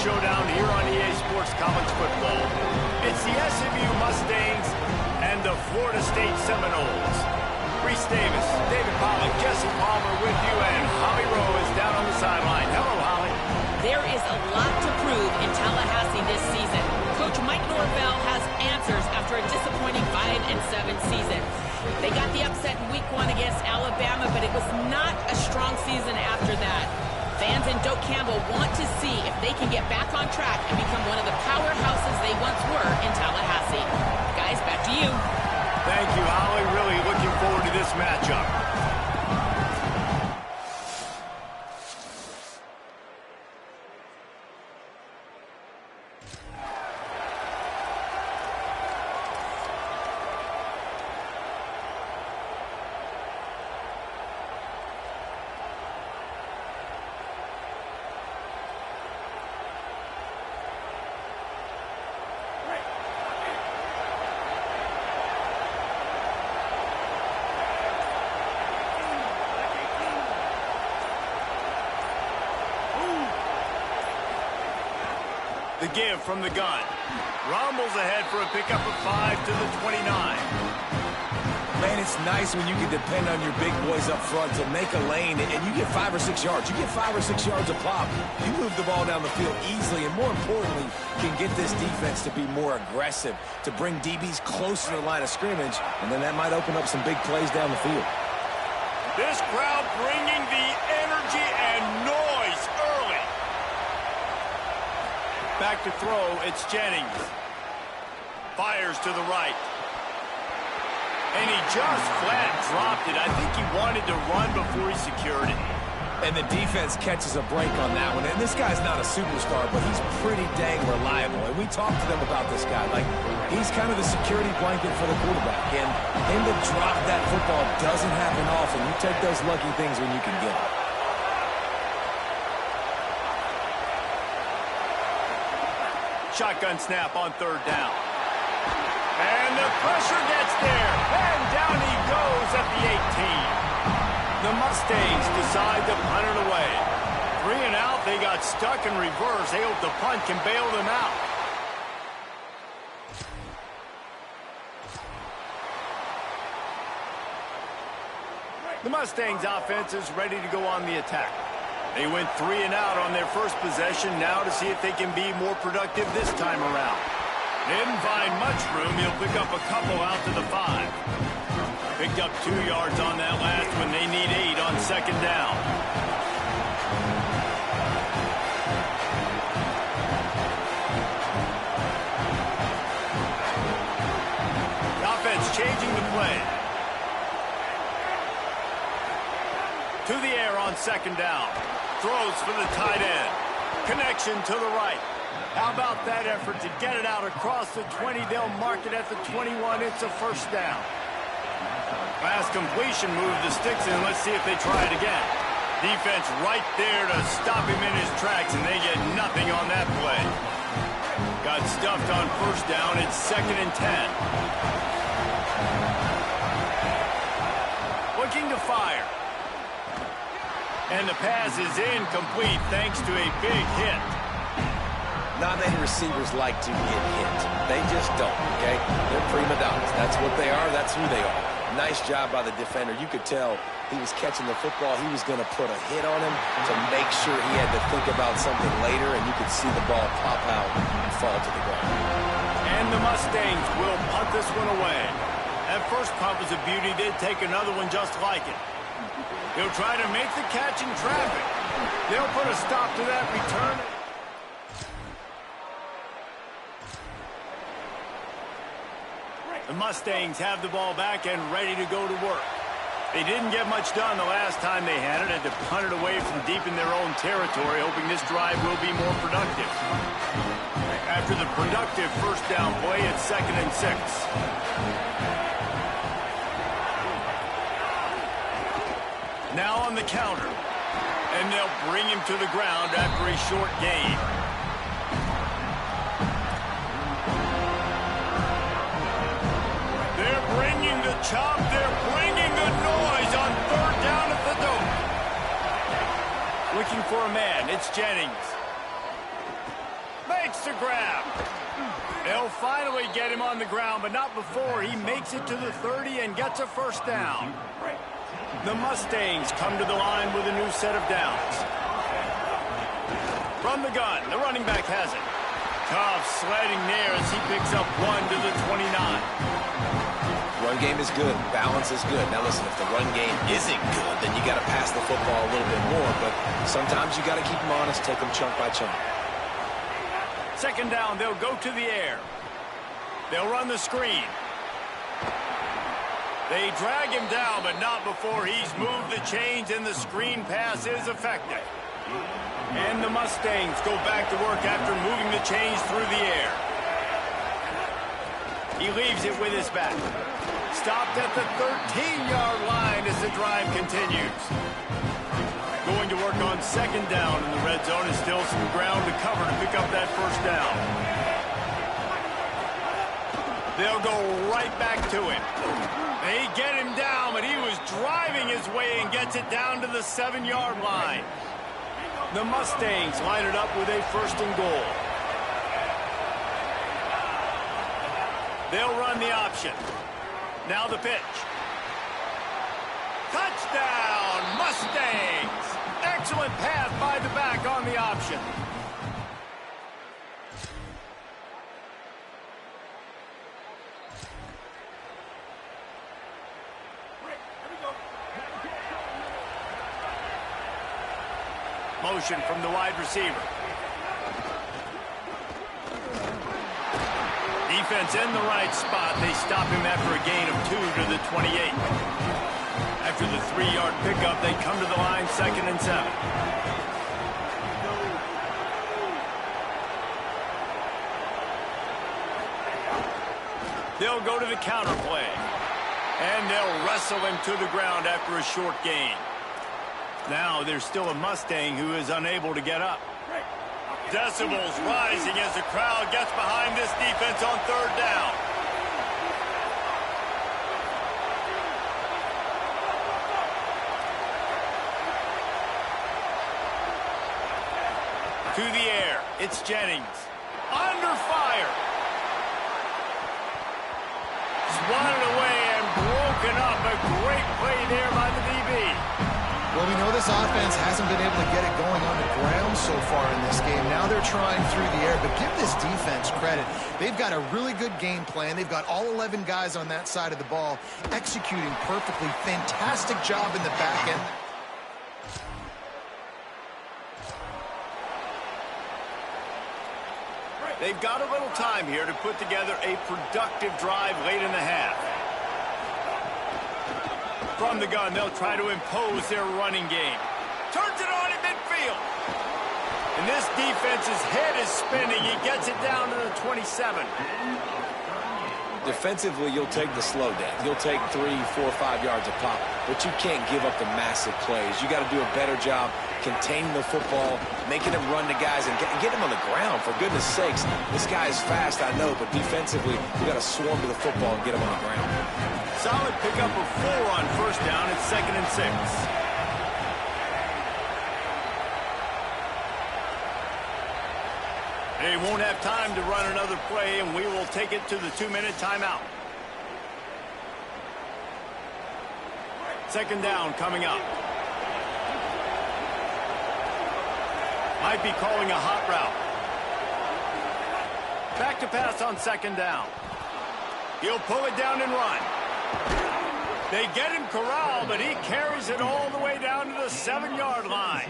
showdown here on EA Sports College Football. It's the SMU Mustangs and the Florida State Seminoles. Reese Davis, David Pollack, Jesse Palmer with you, and Holly Rowe is down on the sideline. Hello, Holly. There is a lot to prove in Tallahassee this season. Coach Mike Norvell has answers after a disappointing 5-7 season. They got the upset in Week 1 against Alabama, but it was not a strong season after that. Fans in Doak Campbell want to see if they can get back on track and become one of the powerhouses they once were in Tallahassee. Guys, back to you. Thank you, Holly. Really looking forward to this matchup. The give from the gun. Rumbles ahead for a pickup of 5 to the 29. Man, it's nice when you can depend on your big boys up front to make a lane, and you get 5 or 6 yards. You get 5 or 6 yards a pop. You move the ball down the field easily, and more importantly, can get this defense to be more aggressive, to bring DBs close to the line of scrimmage, and then that might open up some big plays down the field. This crowd bringing the energy and noise early. Back to throw, it's Jennings. Fires to the right. And he just flat dropped it. I think he wanted to run before he secured it. And the defense catches a break on that one. And this guy's not a superstar, but he's pretty dang reliable. And we talked to them about this guy. Like, he's kind of the security blanket for the quarterback. And him to drop that football doesn't happen often. You take those lucky things when you can get them. Shotgun snap on third down. And the pressure gets there. And down he goes at the 18. The Mustangs decide to punt it away. 3 and out, they got stuck in reverse. They hope the punt can bail them out. The Mustangs offense is ready to go on the attack. They went 3 and out on their first possession, now to see if they can be more productive this time around. Didn't find much room. He'll pick up a couple out to the 5. Picked up 2 yards on that last one. They need 8 on second down. The offense changing the play. To the air on second down. Throws for the tight end. Connection to the right. How about that effort to get it out across the 20? They'll mark it at the 21. It's a first down. Fast completion, move the sticks in. Let's see if they try it again. Defense right there to stop him in his tracks, and they get nothing on that play. Got stuffed on first down. It's 2nd and 10. Looking to fire. And the pass is incomplete thanks to a big hit. Not many receivers like to get hit. They just don't, okay? They're prima donnas. That's what they are. That's who they are. Nice job by the defender. You could tell he was catching the football. He was going to put a hit on him to make sure he had to think about something later, and you could see the ball pop out and fall to the ground. And the Mustangs will punt this one away. That first punt was a beauty. They'd take another one just like it. He'll try to make the catch in traffic. They'll put a stop to that return. The Mustangs have the ball back and ready to go to work. They didn't get much done the last time they had it. Had to punt it away from deep in their own territory, hoping this drive will be more productive. After the productive first down play, it's 2nd and 6. Now on the counter. And they'll bring him to the ground after a short gain. They're bringing the chop. They're bringing the noise on third down at the Doak. Looking for a man. It's Jennings. makes the grab. They'll finally get him on the ground, but not before he makes it to the 30 and gets a first down. The Mustangs come to the line with a new set of downs. From the gun, the running back has it. Tough sledding there as he picks up 1 to the 29. Run game is good. Balance is good. Now listen, if the run game isn't good, then you got to pass the football a little bit more. But sometimes you got to keep them honest, take them chunk by chunk. Second down, they'll go to the air. They'll run the screen. They drag him down, but not before he's moved the chains, and the screen pass is effective. And the Mustangs go back to work after moving the chains through the air. He leaves it with his back. Stopped at the 13-yard line as the drive continues. Going to work on second down in the red zone, and still some ground to cover to pick up that first down. They'll go right back to him. They get him down, but he was driving his way and gets it down to the 7-yard line. The Mustangs line it up with a first and goal. They'll run the option. Now the pitch. Touchdown, Mustangs! Excellent pass by the back on the option. Motion from the wide receiver. Defense in the right spot. They stop him after a gain of 2 to the 28. After the 3-yard pickup, they come to the line, 2nd and 7. They'll go to the counter play. And they'll wrestle him to the ground after a short gain. Now there's still a Mustang who is unable to get up. Decibels rising as the crowd gets behind this defense on 3rd down. To the air, it's Jennings. Under fire. Swatted away and broken up. A great play there by the DB. Well, we know this offense hasn't been able to get it going on the ground so far in this game. Now they're trying through the air, but give this defense credit. They've got a really good game plan. They've got all 11 guys on that side of the ball executing perfectly. Fantastic job in the back end. They've got a little time here to put together a productive drive late in the half. From the gun, they'll try to impose their running game. Turns it on in midfield. And this defense's head is spinning. He gets it down to the 27. Defensively, you'll take the slow down. You'll take 3, 4, 5 yards a pop, but you can't give up the massive plays. You got to do a better job containing the football, making him run to guys, and get him on the ground. For goodness sakes, this guy is fast, I know, but defensively, you got to swarm to the football and get him on the ground. Solid pickup of 4 on first down. It's 2nd and 6. They won't have time to run another play, and we will take it to the 2-minute timeout. 2nd down coming up. Might be calling a hot route. Back to pass on 2nd down. He'll pull it down and run. They get him corralled, but he carries it all the way down to the 7-yard line.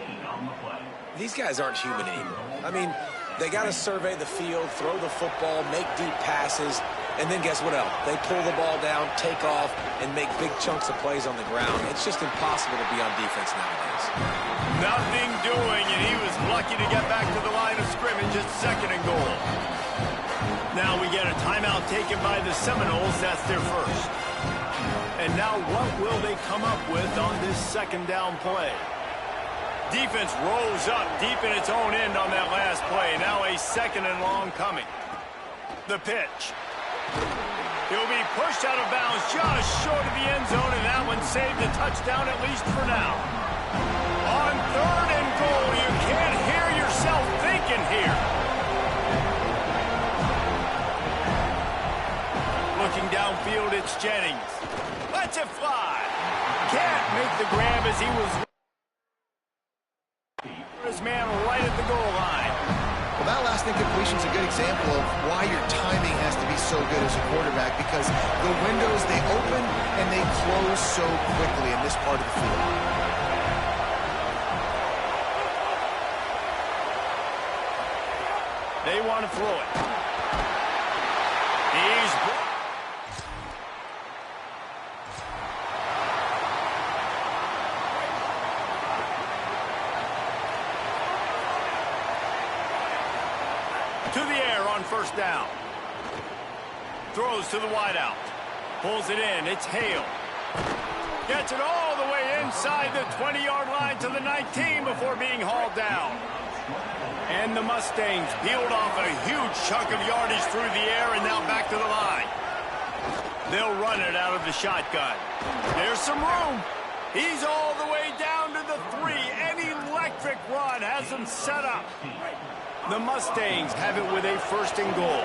These guys aren't human anymore. I mean, they got to survey the field, throw the football, make deep passes, and then guess what else? They pull the ball down, take off, and make big chunks of plays on the ground. It's just impossible to be on defense nowadays. Nothing doing, and he was lucky to get back to the line of scrimmage at 2nd and goal. Now we get a timeout taken by the Seminoles. That's their first. And now what will they come up with on this 2nd down play? Defense rolls up deep in its own end on that last play. Now a 2nd and long coming. The pitch. He'll be pushed out of bounds just short of the end zone, and that one saved a touchdown at least for now. On 3rd and goal, you can't hear yourself thinking here. Jennings. Lets it fly. Can't make the grab as he was his man right at the goal line. Well, that last incompletion is a good example of why your timing has to be so good as a quarterback, because the windows, they open and they close so quickly in this part of the field. They want to throw it. He's to the air on first down. Throws to the wideout. Pulls it in. It's Hale. Gets it all the way inside the 20-yard line to the 19 before being hauled down. And the Mustangs peeled off a huge chunk of yardage through the air and now back to the line. They'll run it out of the shotgun. There's some room. He's all the way down to the 3. An electric run has them set up. The Mustangs have it with a first and goal.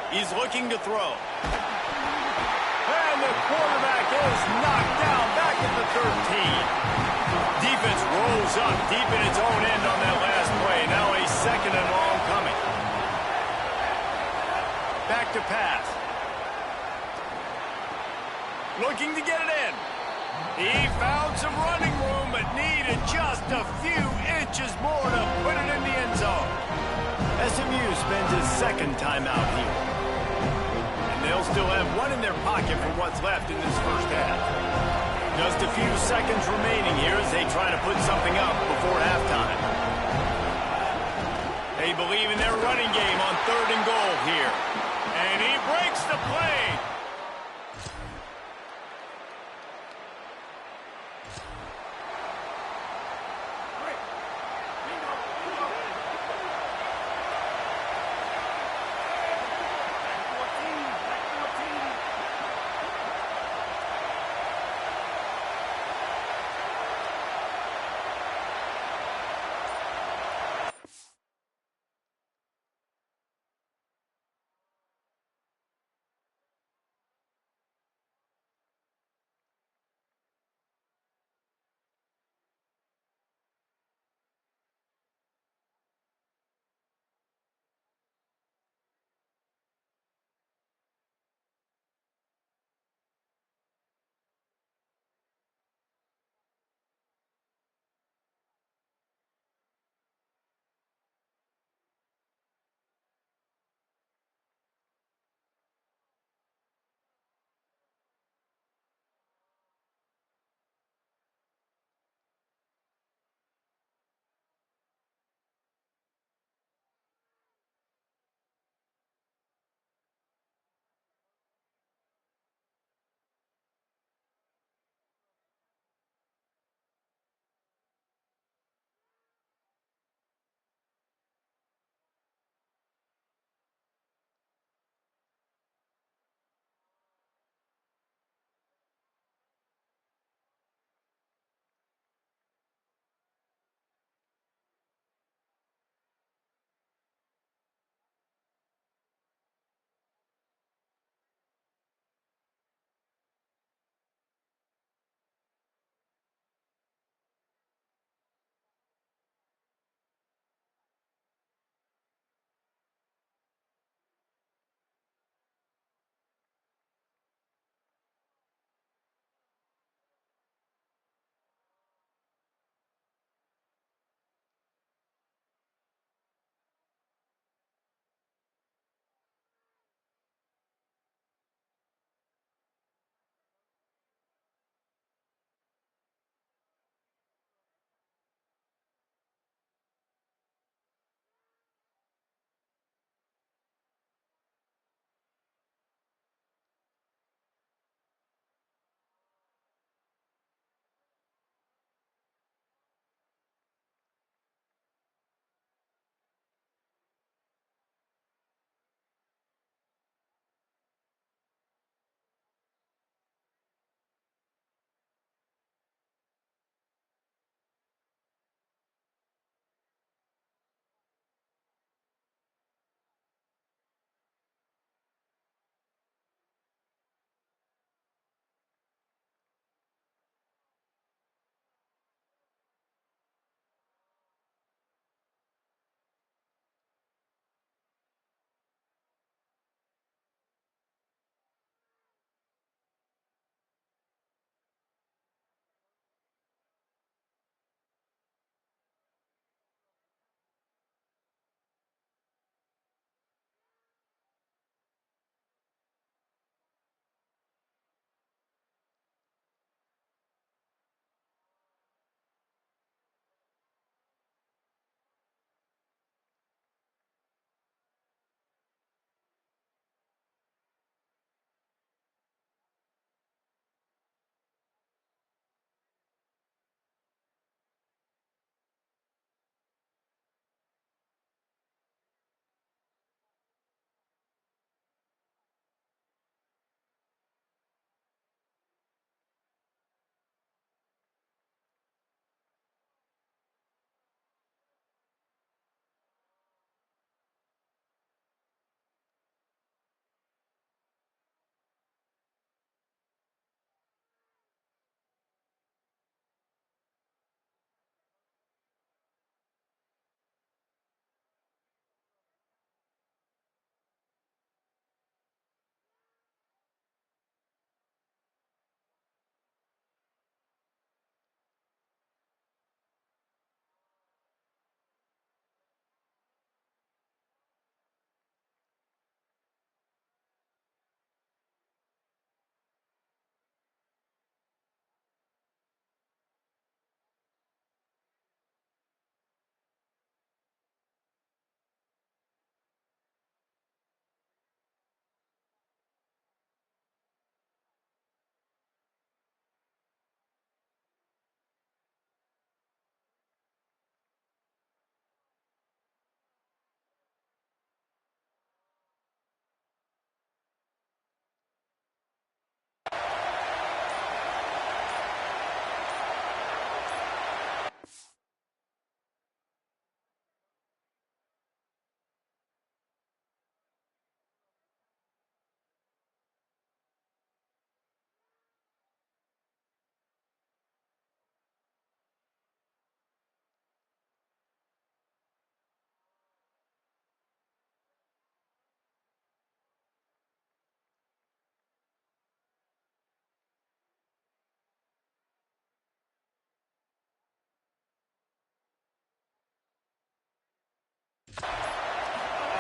He's looking to throw. And the quarterback is knocked down back at the 13. Defense rolls up deep in its own end on that last play. Now a second and long coming. Back to pass. Looking to get it in. He found some running room, but needed just a few inches more to put it in the end zone. SMU spends his second time out here. And they'll still have one in their pocket for what's left in this first half. Just a few seconds remaining here as they try to put something up before halftime. They believe in their running game on third and goal here. And he breaks the play.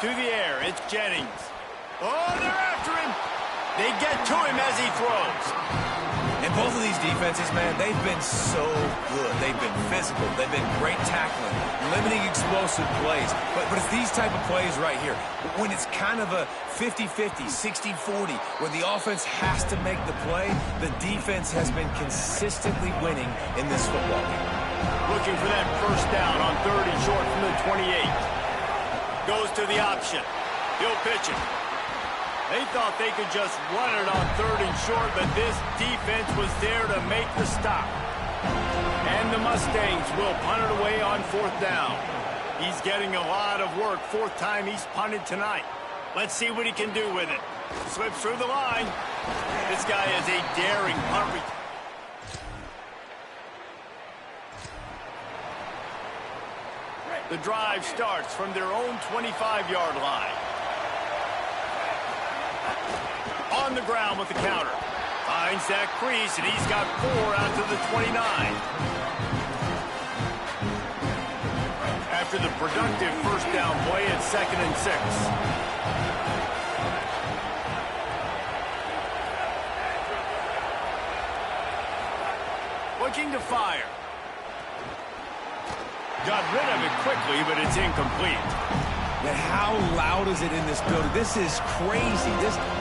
To the air, it's Jennings. Oh, they're after him. They get to him as he throws. And both of these defenses, man, they've been so good. They've been physical. They've been great tackling, limiting explosive plays. But it's these type of plays right here, when it's kind of a 50-50, 60-40, where the offense has to make the play, the defense has been consistently winning in this football game. Looking for that first down on 3rd and short from the 28. Goes to the option. He'll pitch it. They thought they could just run it on 3rd and short, but this defense was there to make the stop. And the Mustangs will punt it away on 4th down. He's getting a lot of work. 4th time he's punted tonight. Let's see what he can do with it. Slips through the line. This guy is a daring punt return. The drive starts from their own 25-yard line. On the ground with the counter. Finds that crease, and he's got 4 out to the 29. After the productive first down play at 2nd and 6. Looking to fire. Got rid of it quickly, but it's incomplete. Man, how loud is it in this building? This is crazy.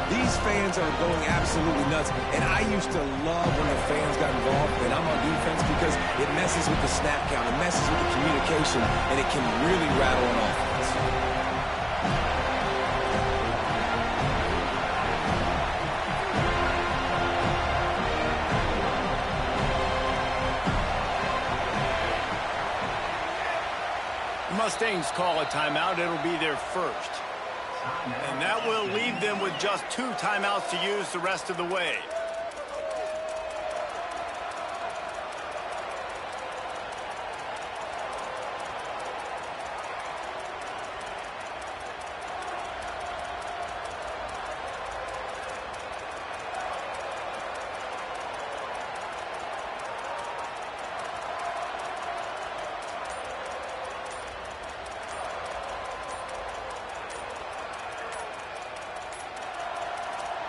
These fans are going absolutely nuts. And I used to love when the fans got involved, and I'm on defense, because it messes with the snap count, it messes with the communication, and it can really rattle an offense. Mustangs call a timeout. It'll be their first. And that will leave them with just 2 timeouts to use the rest of the way.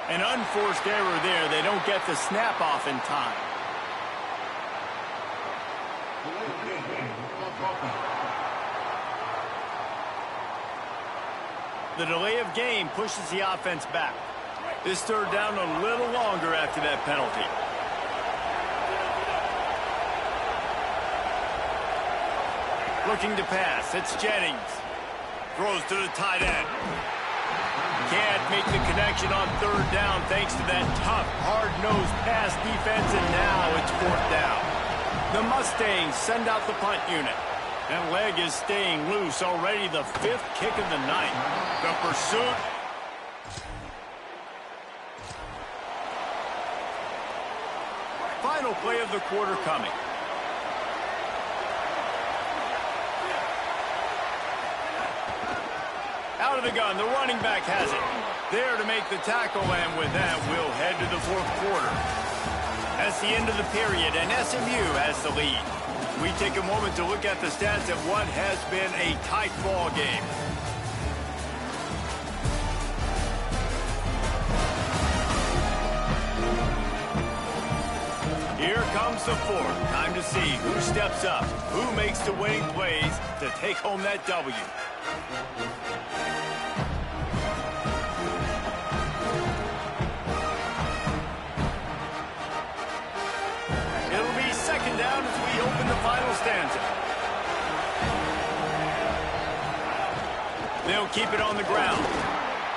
An unforced error there. They don't get the snap off in time. The delay of game pushes the offense back. This 3rd down a little longer after that penalty. Looking to pass. It's Jennings. Throws to the tight end. Can't make the connection on 3rd down thanks to that tough, hard-nosed pass defense, and now it's 4th down. The Mustangs send out the punt unit. That leg is staying loose, already the 5th kick of the night. The pursuit. Final play of the quarter coming. Out of the gun, the running back has it. There to make the tackle, and with that, we'll head to the 4th quarter. That's the end of the period, and SMU has the lead. We take a moment to look at the stats of what has been a tight ball game. Here comes the 4th. Time to see who steps up, who makes the winning plays to take home that W. It'll be 2nd down as we open the final stanza. They'll keep it on the ground.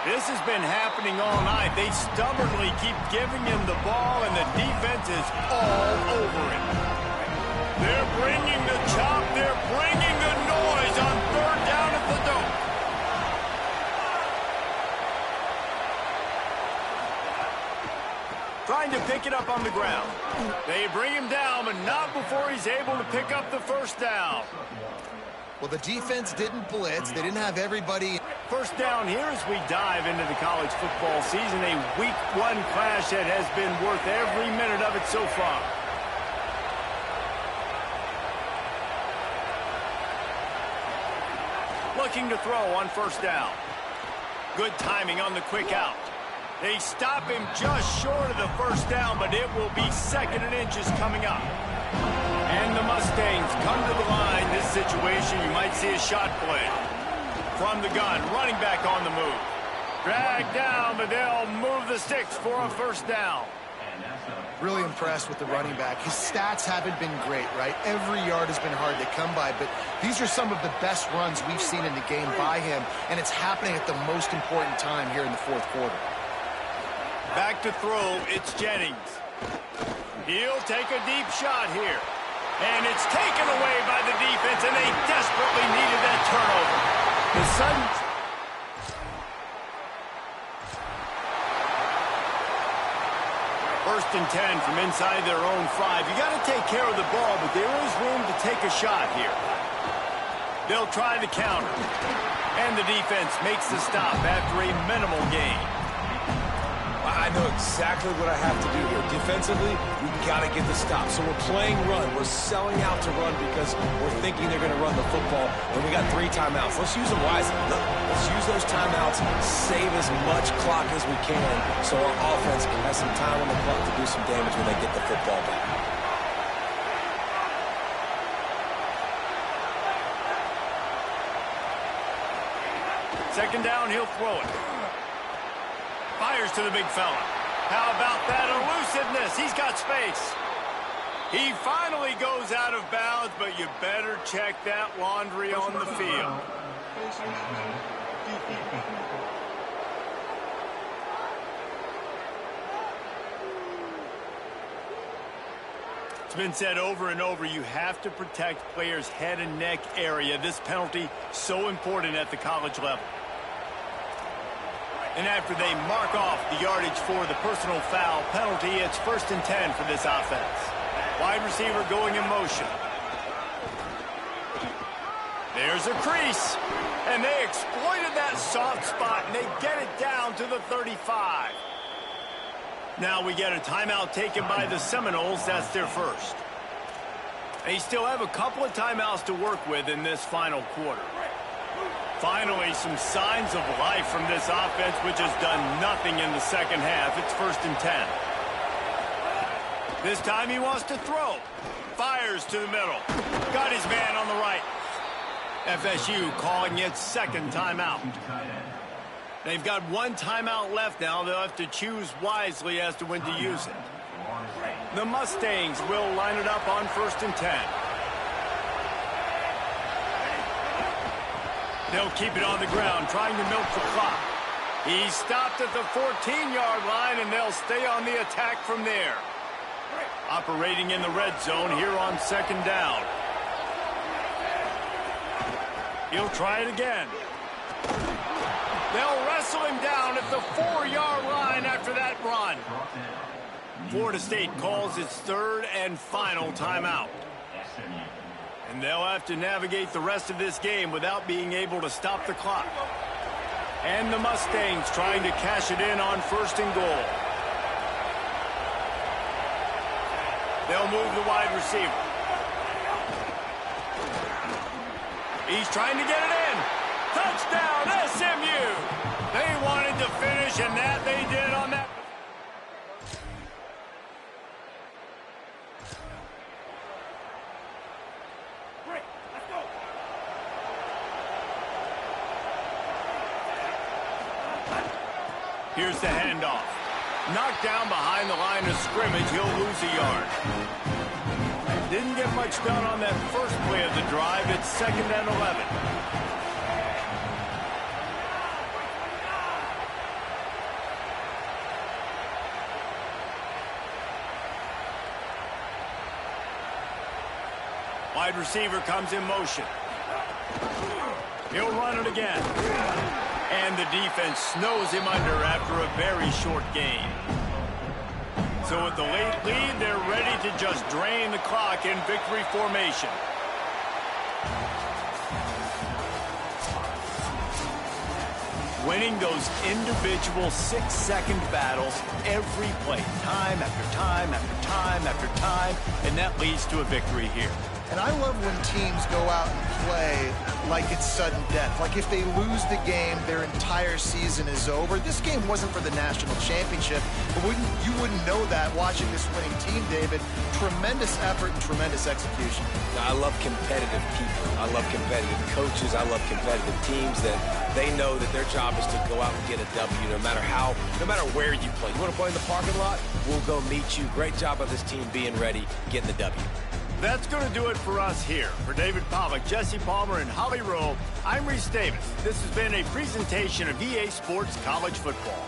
This has been happening all night. They stubbornly keep giving him the ball, and the defense is all over it. They're bringing the chop. They're bringing the noise on 3rd down at the Dome. Trying to pick it up on the ground. They bring him down, but not before he's able to pick up the 1st down. Well, the defense didn't blitz. They didn't have everybody. 1st down here as we dive into the college football season. A week 1 clash that has been worth every minute of it so far. Looking to throw on 1st down. Good timing on the quick out. They stop him just short of the first down, but it will be 2nd and inches coming up. And the Mustangs come to the line. This situation, you might see a shot play. From the gun, running back on the move. Dragged down, but they'll move the sticks for a first down. Really impressed with the running back. His stats haven't been great, right? Every yard has been hard to come by, but these are some of the best runs we've seen in the game by him, and it's happening at the most important time here in the 4th quarter. Back to throw, it's Jennings. He'll take a deep shot here. And it's taken away by the defense, and they desperately needed that turnover. The sudden... 1st and 10 from inside their own 5. You got to take care of the ball, but there is room to take a shot here. They'll try the counter. And the defense makes the stop after a minimal gain. I know exactly what I have to do here. Defensively, we've got to get the stop. So we're playing run. We're selling out to run because we're thinking they're going to run the football. And we got 3 timeouts. Let's use them wisely. Let's use those timeouts, save as much clock as we can so our offense has some time on the clock to do some damage when they get the football back. Second down, he'll throw it. Fires to the big fella. How about that elusiveness? He's got space. He finally goes out of bounds, but you better check that laundry on the field. It's been said over and over, you have to protect players' head and neck area. This penalty so important at the college level. And after they mark off the yardage for the personal foul penalty, it's 1st and 10 for this offense. Wide receiver going in motion. There's a crease. And they exploited that soft spot, and they get it down to the 35. Now we get a timeout taken by the Seminoles. That's their first. They still have a couple of timeouts to work with in this final quarter. Finally, some signs of life from this offense, which has done nothing in the second half. It's 1st and 10. This time he wants to throw. Fires to the middle. Got his man on the right. FSU calling its 2nd timeout. They've got 1 timeout left now. They'll have to choose wisely as to when to use it. The Mustangs will line it up on 1st and 10. They'll keep it on the ground, trying to milk the clock. He's stopped at the 14-yard line, and they'll stay on the attack from there. Operating in the red zone here on 2nd down. He'll try it again. They'll wrestle him down at the 4-yard line after that run. Florida State calls its 3rd and final timeout. And they'll have to navigate the rest of this game without being able to stop the clock. And the Mustangs trying to cash it in on 1st and goal. They'll move the wide receiver. He's trying to get it in. Touchdown, SMU! They wanted to finish, and that they did on that. Here's the handoff. Knocked down behind the line of scrimmage. He'll lose a yard. Didn't get much done on that first play of the drive. It's 2nd and 11. Wide receiver comes in motion. He'll run it again. And the defense snows him under after a very short game. So with the late lead, they're ready to just drain the clock in victory formation. Winning those individual 6-second battles every play, time after time after time after time, and that leads to a victory here. And I love when teams go out and play like it's sudden death. Like if they lose the game, their entire season is over. This game wasn't for the national championship, but you wouldn't know that watching this winning team, David. Tremendous effort and tremendous execution. I love competitive people. I love competitive coaches. I love competitive teams that they know that their job is to go out and get a W no matter where you play. You want to play in the parking lot? We'll go meet you. Great job of this team being ready, getting the W. That's going to do it for us here. For David Pollack, Jesse Palmer, and Holly Rowe, I'm Reese Davis. This has been a presentation of EA Sports College Football.